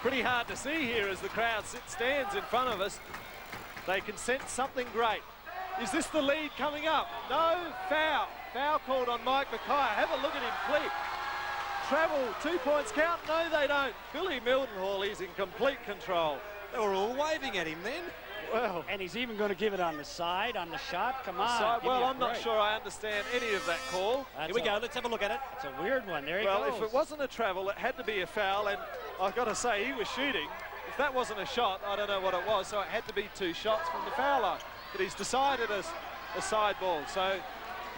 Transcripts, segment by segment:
Pretty hard to see here as the crowd stands in front of us. They can sense something great. Is this the lead coming up? No, foul. Foul called on Mike Mackay. Have a look at him flick. Travel, 2 points count? No, they don't. Billy Mildenhall, he's in complete control. They were all waving at him then. Well, and he's even going to give it on the side, on the shot. Come on. Well, I'm not sure I understand any of that call. Here we go. Let's have a look at it. It's a weird one. There he goes. goes. If it wasn't a travel, it had to be a foul, and I've got to say, he was shooting. If that wasn't a shot, I don't know what it was, so it had to be 2 shots from the foul line. But he's decided as a side ball. So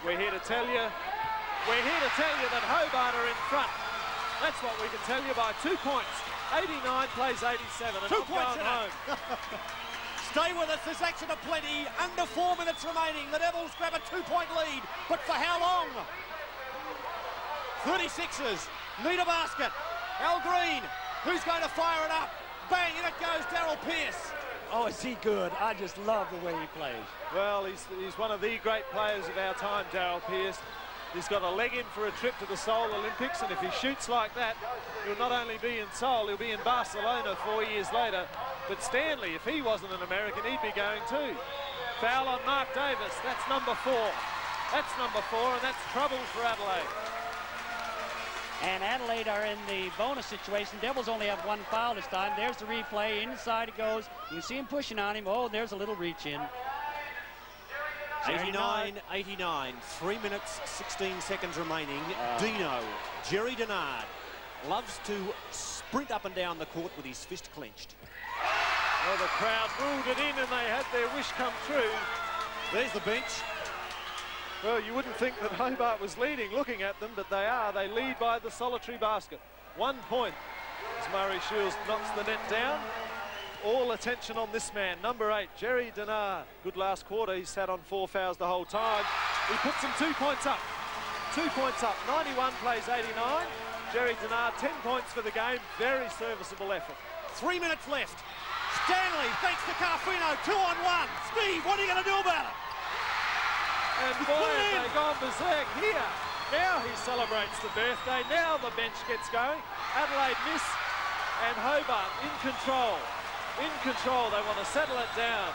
we're here to tell you that Hobart are in front. That's what we can tell you by 2 points. 89 plays 87, and 2 points home. Stay with us, there's action aplenty. Under 4 minutes remaining. The Devils grab a 2-point lead, but for how long? 36ers need a basket. Al Green, who's going to fire it up? Bang, in it goes Daryl Pearce. Oh, is he good? I just love the way he plays. Well, he's one of the great players of our time, Daryl Pearce. He's got a leg in for a trip to the Seoul Olympics, and if he shoots like that, he'll not only be in Seoul, he'll be in Barcelona 4 years later. But Stanley, if he wasn't an American, he'd be going too. Foul on Mark Davis. That's number 4. That's number 4, and that's trouble for Adelaide. And Adelaide are in the bonus situation. Devils only have 1 foul this time. There's the replay. Inside it goes. You see him pushing on him. Oh, there's a little reach in. 89-89. 3 minutes, 16 seconds remaining. Dino, Jerry Denard, loves to sprint up and down the court with his fist clenched. Well, the crowd ruled it in and they had their wish come true. There's the bench. Well, you wouldn't think that Hobart was leading looking at them, but they are. They lead by the solitary basket. 1 point as Murray Shields knocks the net down. All attention on this man, number 8, Jerry Denard. Good last quarter, he sat on 4 fouls the whole time. He puts them 2 points up. 2 points up, 91 plays 89. Jerry Denard, 10 points for the game, very serviceable effort. 3 minutes left. Stanley thanks to Carfino, 2-on-1. Steve, what are you going to do about it? And boy, have they gone berserk here. Now he celebrates the birthday, now the bench gets going. Adelaide miss, and Hobart in control. In control, they want to settle it down.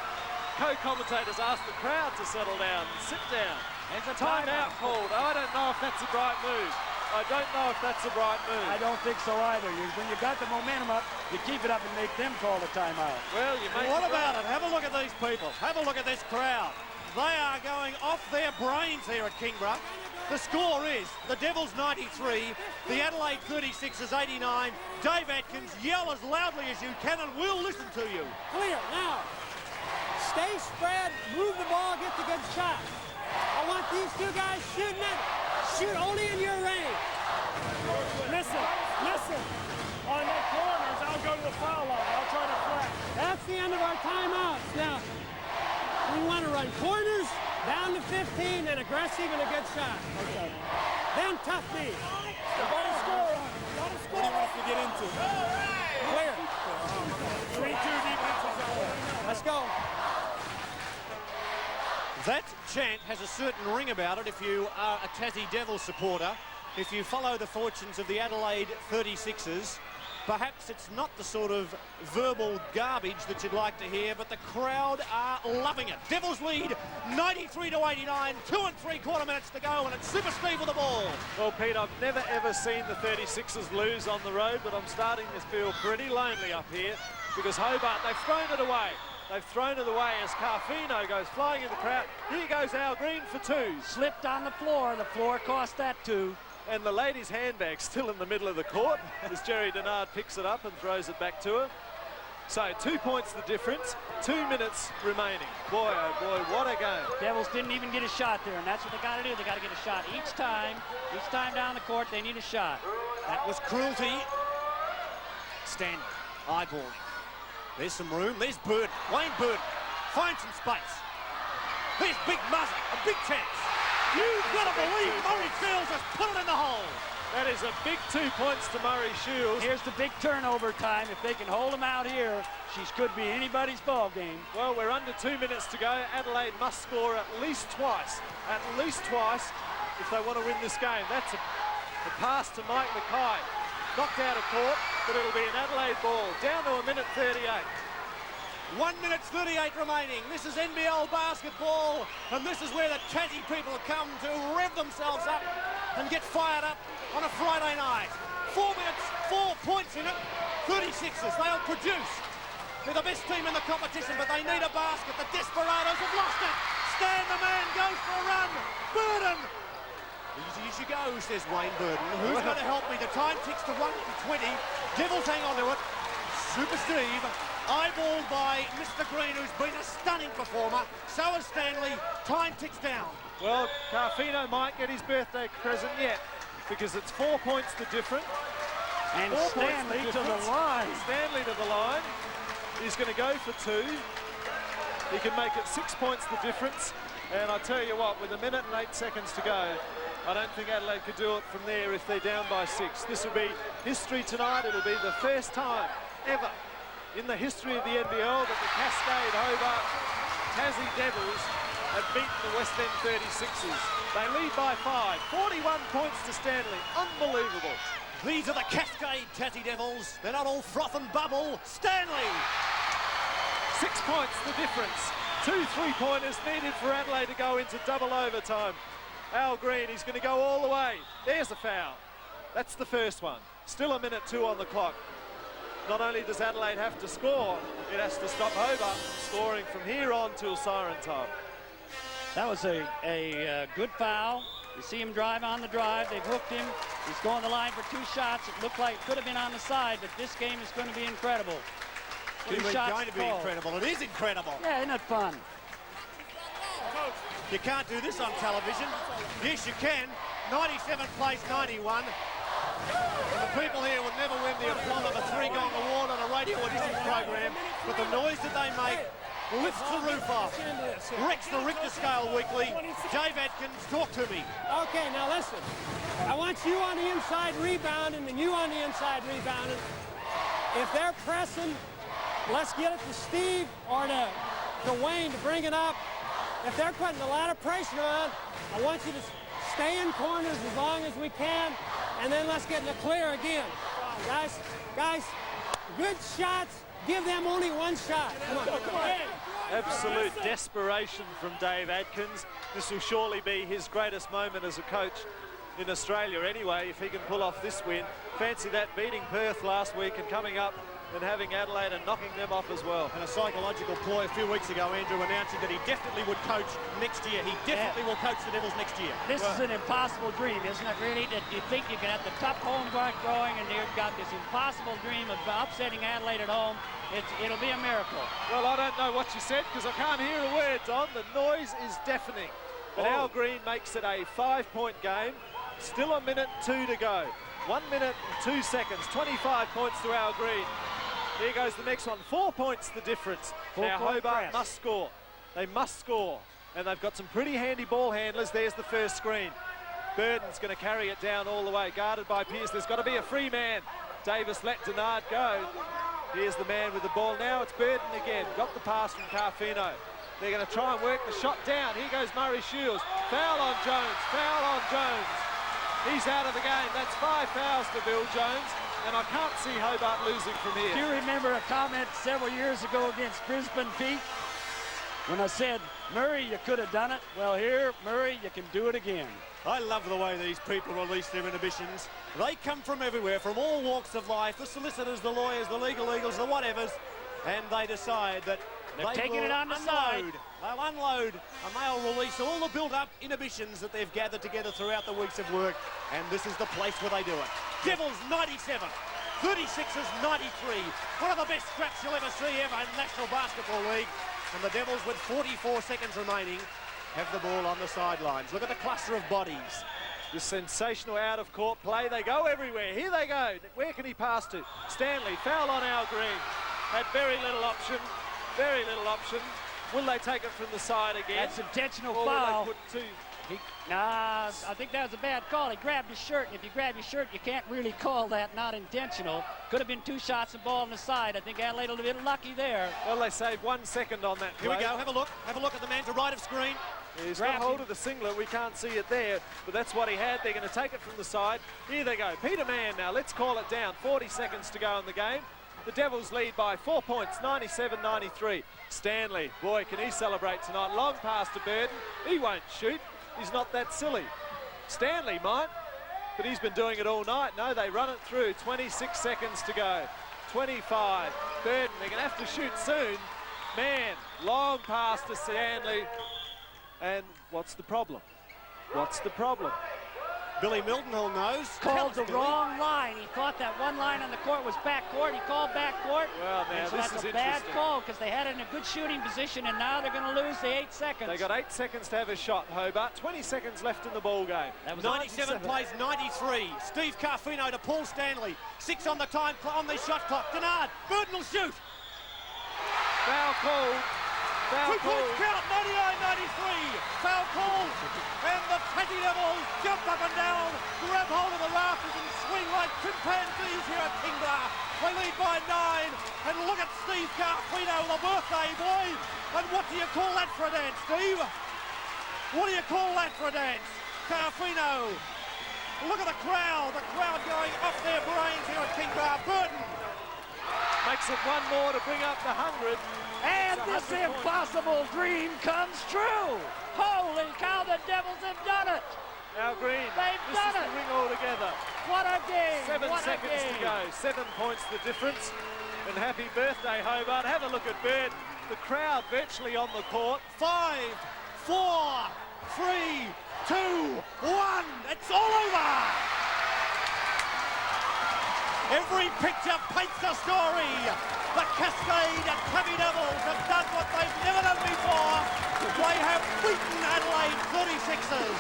Co-commentators ask the crowd to settle down and sit down. There's a timeout called. I don't know if that's a right move. I don't know if that's a right move. I don't think so either. When you got the momentum up, you keep it up and make them call the timeout. Well, you make What about it? Have a look at these people. Have a look at this crowd. They are going off their brains here at Kingborough. The score is the Devils 93, the Adelaide 36ers 89. Dave Atkins, yell as loudly as you can and we'll listen to you. Clear, now. Stay spread, move the ball, get the good shot. I want these 2 guys shooting it. Shoot only in your range. Listen. On the corners, I'll go to the foul line. I'll try to flat. That's the end of our timeouts. Now, we want to run corners, down to 15, and aggressive and a good shot. Okay. Then tough D. Got to score. What he wants to get into. Clear. 3-2 defense is over. Let's go. That chant has a certain ring about it if you are a Tassie Devils supporter. If you follow the fortunes of the Adelaide 36ers, perhaps it's not the sort of verbal garbage that you'd like to hear, but the crowd are loving it. Devils lead 93-89, 2 3/4 minutes to go, and it's Super Steve with the ball. Well, Pete, I've never ever seen the 36ers lose on the road, but I'm starting to feel pretty lonely up here because Hobart, they've thrown it away. They've thrown it away as Carfino goes flying in the crowd. Here goes Al Green for 2. Slipped on the floor. The floor cost that 2. And the lady's handbag still in the middle of the court as Jerry Denard picks it up and throws it back to her. So 2 points the difference, 2 minutes remaining. Boy, oh boy, what a game. Devils didn't even get a shot there, and that's what they got to do. They got to get a shot each time down the court, they need a shot. That was cruelty. Stanley, eyeballing. There's some room, there's Burden, Wayne Burden, finds some space. There's Big Muzzy, a big chance. You've got to believe Murray Shields has put it in the hole. That is a big 2 points to Murray Shields. Here's the big turnover time. If they can hold them out here, she could be anybody's ball game. Well, we're under 2 minutes to go. Adelaide must score at least twice. At least twice if they want to win this game. That's a pass to Mike Mackay. Knocked out of court. but it'll be an Adelaide ball. Down to a minute 38. 1 minute 38 remaining. This is NBL basketball, and this is where the Tassie people come to rev themselves up and get fired up on a Friday night. 4 minutes, 4 points in it, 36ers. They'll produce. They're the best team in the competition, but they need a basket. The Desperados have lost it. Stan the man goes for a run. Burden. Easy as you go, says Wayne Burden. Who's going to help me? The time ticks to 1:20. Devils hang on to it. Super Steve, eyeballed by Mr. Green, who's been a stunning performer. So has Stanley. Time ticks down. Well, Carfino might get his birthday present yet, because it's 4 points the difference. And 4 Stanley points to the line. Stanley to the line. He's going to go for 2. He can make it 6 points the difference. And I tell you what, with a minute and 8 seconds to go, I don't think Adelaide could do it from there if they're down by 6. This will be history tonight. It'll be the first time ever in the history of the NBL that the Cascade Hobart Tassie Devils have beaten the West End 36ers. They lead by 5. 41 points to Stanley. Unbelievable. These are the Cascade Tassie Devils. They're not all froth and bubble. Stanley! 6 points the difference. 2 3-pointers needed for Adelaide to go into double overtime. Al Green, he's going to go all the way. There's a foul. That's the first one. Still a minute 2 on the clock. Not only does Adelaide have to score, it has to stop Hobart scoring from here on till siren time. That was a good foul. You see him drive on the drive. They've hooked him. He's going to the line for 2 shots. It looked like it could have been on the side, but this game is going to be incredible. What do you mean going to be incredible? It is incredible. Yeah, isn't it fun? You can't do this on television. Yes, you can. 97 plays 91. And the people here will never win the applause of a 3-gong award on a radio audition program, but the noise that they make lifts the roof off. Wrecks the Richter scale weekly. Dave Atkins, talk to me. Okay, now listen. I want you on the inside rebounding and you on the inside rebounding. If they're pressing, let's get it to Steve or to Wayne to bring it up. If they're putting a lot of pressure on, I want you to stay in corners as long as we can, and then let's get in the clear again. Guys, good shots. Give them only 1 shot. Come on. Absolute desperation from Dave Atkins. This will surely be his greatest moment as a coach in Australia anyway, if he can pull off this win. Fancy that, beating Perth last week and coming up and having Adelaide and knocking them off as well. And a psychological ploy a few weeks ago, Andrew, announcing that he definitely would coach next year. He definitely will coach the Devils next year. This is an impossible dream, isn't it, really? That you think you can have the top home guard going, and they've got this impossible dream of upsetting Adelaide at home. It'll be a miracle. Well, I don't know what you said because I can't hear a word, Don. The noise is deafening. But Al Green makes it a 5-point game. Still a minute 2 to go. 1 minute and 2 seconds. 25 points to Al Green. Here goes the next one. 4 points the difference. Now Hobart must score. They must score. And they've got some pretty handy ball handlers. There's the first screen. Burden's going to carry it down all the way. Guarded by Pearce. There's got to be a free man. Davis let Denard go. Here's the man with the ball. Now it's Burden again. Got the pass from Carfino. They're going to try and work the shot down. Here goes Murray Shields. Foul on Jones. Foul on Jones. He's out of the game. That's 5 fouls to Bill Jones. And I can't see Hobart losing from here. Do you remember a comment several years ago against Brisbane, Pete? When I said, Murray, you could have done it. Well, here, Murray, you can do it again. I love the way these people release their inhibitions. They come from everywhere, from all walks of life, the solicitors, the lawyers, the legal eagles, the whatevers, and they decide that They're they taking will it on the side. They'll unload and they'll release all the built-up inhibitions that they've gathered together throughout the weeks of work, and this is the place where they do it. Devils 97, 36ers 93. One of the best scraps you'll ever see ever in the National Basketball League. And the Devils, with 44 seconds remaining, have the ball on the sidelines. Look at the cluster of bodies. The sensational out-of-court play. They go everywhere. Here they go. Where can he pass to? Stanley, foul on Al Green. Had very little option. Very little option. Will they take it from the side again? That's intentional or foul. Will they put 2? Nah, I think that was a bad call. He grabbed his shirt, and if you grab your shirt, you can't really call that not intentional. Could have been 2 shots and ball on the side. I think Adelaide a little bit lucky there. Well, they saved 1 second on that play. Here we go. Have a look. Have a look at the man to right of screen. He's got hold of the singlet. We can't see it there, but that's what he had. They're going to take it from the side. Here they go. Peter Mann now. Let's call it down. 40 seconds to go in the game. The Devils lead by 4 points, 97-93. Stanley, boy, can he celebrate tonight. Long pass to Burden. He won't shoot. He's not that silly. Stanley might, but he's been doing it all night. No, they run it through. 26 seconds to go. 25. Burden, they're going to have to shoot soon. Mann, long pass to Stanley. And what's the problem? What's the problem? Billy Mildenhall knows. Called the wrong line. He thought that one line on the court was backcourt. He called backcourt. Well, now so this that's is a bad interesting. call because they had it in a good shooting position, and now they're going to lose the 8 seconds. They got 8 seconds to have a shot, Hobart. 20 seconds left in the ball game. That was 97 plays 93. Steve Carfino to Paul Stanley. 6 on the shot clock. Denard. Burden will shoot. Foul called. Foul 2 points called. count. 99-93. Foul called. And the Tassie Devils jump up and down, grab hold of the rafters and swing like chimpanzees here at Kingborough. They lead by 9. And look at Steve Carfino, the birthday boy. And what do you call that for a dance, Steve? What do you call that for a dance? Carfino. Look at the crowd going off their brains here at Kingborough. Burden Makes it one more to bring up the 100. And this impossible dream comes true. Holy cow, the Devils have done it. Now Green, They've this done is it. the ring all together. What a game. 7 what seconds a game. to go. 7 points the difference. And happy birthday, Hobart. Have a look at Bird. The crowd virtually on the court. 5, 4, 3, 2, 1. It's all over. Every picture paints a story. The Cascade and Tassie Devils have done what they've never done before. They have beaten Adelaide 36ers.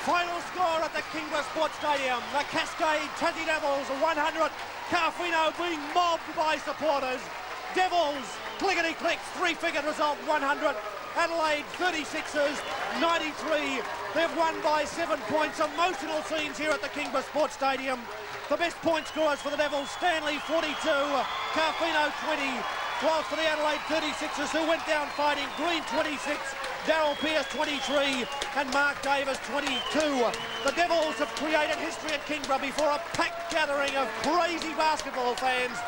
Final score at the Kingborough Sports Stadium. The Cascade Tassie Devils 100. Carfino being mobbed by supporters. Devils, clickety-clicks, 3-figure result 100. Adelaide 36ers 93. They've won by 7 points. Emotional scenes here at the Kingborough Sports Stadium. The best point scorers for the Devils, Stanley 42, Carfino 20, whilst for the Adelaide 36ers who went down fighting, Green 26, Darryl Pearce 23 and Mark Davis 22. The Devils have created history at Kingborough before a packed gathering of crazy basketball fans